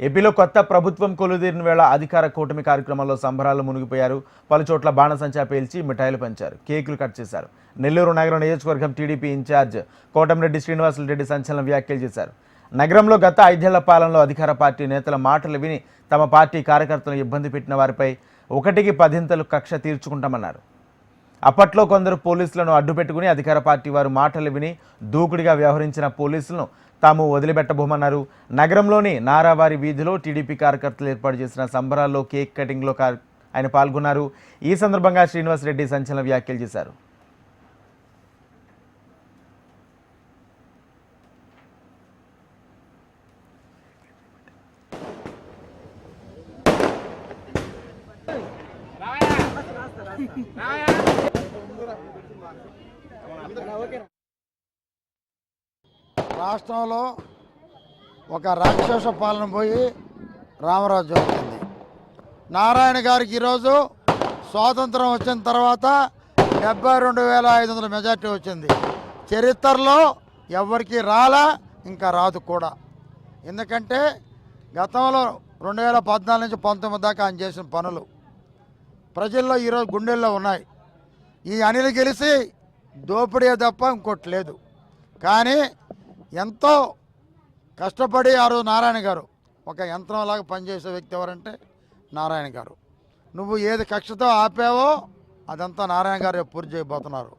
ఏపీలో కొత్త ప్రభుత్వం కొలుదీరిన వేళ అధికార కూటమి కార్యక్రమంలో సంబరాలు మునిగిపోయారు. పలుచోట్ల బాణసంచా పేల్చి మిఠాయిలు పంచారు, కేకులు కట్ చేశారు. నెల్లూరు నగరం నియోజకవర్గం టీడీపీ ఇన్ఛార్జ్ కోటమిరెడ్డి శ్రీనివాసులరెడ్డి సంచలన వ్యాఖ్యలు చేశారు. నగరంలో గత 5 ఏళ్ల పాలనలో అధికార పార్టీ నేతల మాటలు విని తమ పార్టీ కార్యకర్తలను ఇబ్బంది పెట్టిన వారిపై 1కి 10 కక్ష తీర్చుకుంటామన్నారు. అప్పట్లో కొందరు పోలీసులను అడ్డుపెట్టుకుని అధికార పార్టీ వారు మాటలు విని దూకుడిగా వ్యవహరించిన పోలీసులను తాము వదిలిపెట్టబోమన్నారు. నగరంలోని నారావారి వీధిలో టీడీపీ కార్యకర్తలు ఏర్పాటు చేసిన సంబరాల్లో కేక్ కటింగ్లో ఆయన పాల్గొన్నారు. ఈ సందర్భంగా శ్రీనివాసరెడ్డి సంచలన వ్యాఖ్యలు చేశారు. రాష్ట్రంలో ఒక రాక్షస పాలన పోయి రామరాజ్యం వచ్చింది. నారాయణ గారికి ఈరోజు స్వాతంత్రం వచ్చిన తర్వాత 72,500 మెజార్టీ వచ్చింది. చరిత్రలో ఎవరికి రాలా, ఇంకా రాదు కూడా. ఎందుకంటే గతంలో 2014 నుంచి 19 దాకా ఆయన చేసిన పనులు ప్రజల్లో ఈరోజు గుండెల్లో ఉన్నాయి. ఈ అనిల్ గెలిచి దోపిడీ తప్ప ఇంకోటి లేదు. కానీ ఎంతో కష్టపడి ఆ రోజు నారాయణ గారు ఒక యంత్రంలాగా పనిచేసే వ్యక్తి ఎవరంటే నారాయణ గారు. నువ్వు ఏది కక్షతో ఆపావో అదంతా నారాయణ గారు పూర్తి చేయబోతున్నారు.